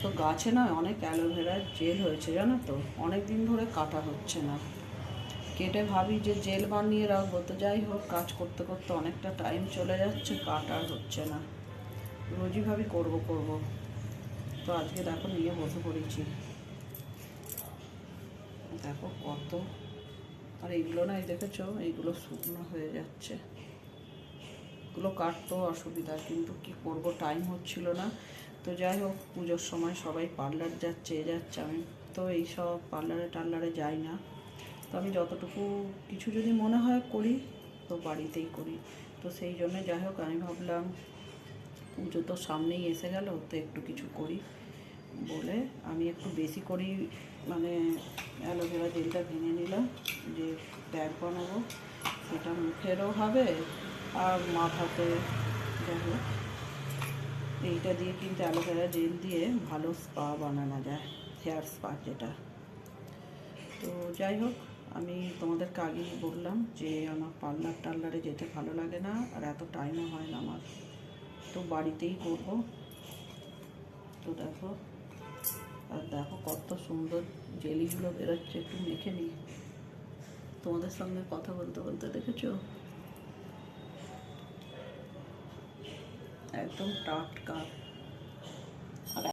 তো গাছে না অনেক অ্যালোভেরার জেল হয়েছে জানো তো, অনেক দিন ধরে কাটা হচ্ছে না। কেটে ভাবি যে জেল বানিয়ে রাখবো, তো যাই হোক কাজ করতে করতে অনেকটা টাইম চলে যাচ্ছে, কাটা আর হচ্ছে না। রোজই ভাবি করবো করবো, তো আজকে দেখো নিয়ে বসে পড়েছি। দেখো কত, আর এইগুলো না, এই দেখেছো এইগুলো শুকনো হয়ে যাচ্ছে, এগুলো কাটতেও অসুবিধা, কিন্তু কি করব, টাইম হচ্ছিল না। তো যাই হোক, পুজোর সময় সবাই পার্লার যাচ্ছে যাচ্ছে, আমি তো এইসব পার্লারে টার্লারে যাই না। তো আমি যতটুকু কিছু যদি মনে হয় করি, তো বাড়িতেই করি। তো সেই জন্য যাই হোক আমি ভাবলাম পুজো তো সামনেই এসে গেল, তো একটু কিছু করি বলে আমি একটু বেশি করি, মানে অ্যালোভেরা জেলটা ভেঙে নিলাম, যে প্যাক বানাবো, সেটা মুখেরও হবে আর মাথাতে। যাই হোক, এইটা দিয়ে কিন্তু অ্যালোভেরা জেল দিয়ে ভালো স্পা বানানো যায়, হেয়ার স্পা যেটা। তো যাই হোক, আমি তোমাদেরকে আগেই বললাম যে আমার পার্লার টার্লারে যেতে ভালো লাগে না, আর এত টাইমও হয় না আমার, তো বাড়িতেই করব। তো দেখো, আর দেখো কত সুন্দর জেলিগুলো বেরোচ্ছে, একটু মেখে নিই তোমাদের সঙ্গে কথা বলতে বলতে, দেখেছো একদম টাটকা।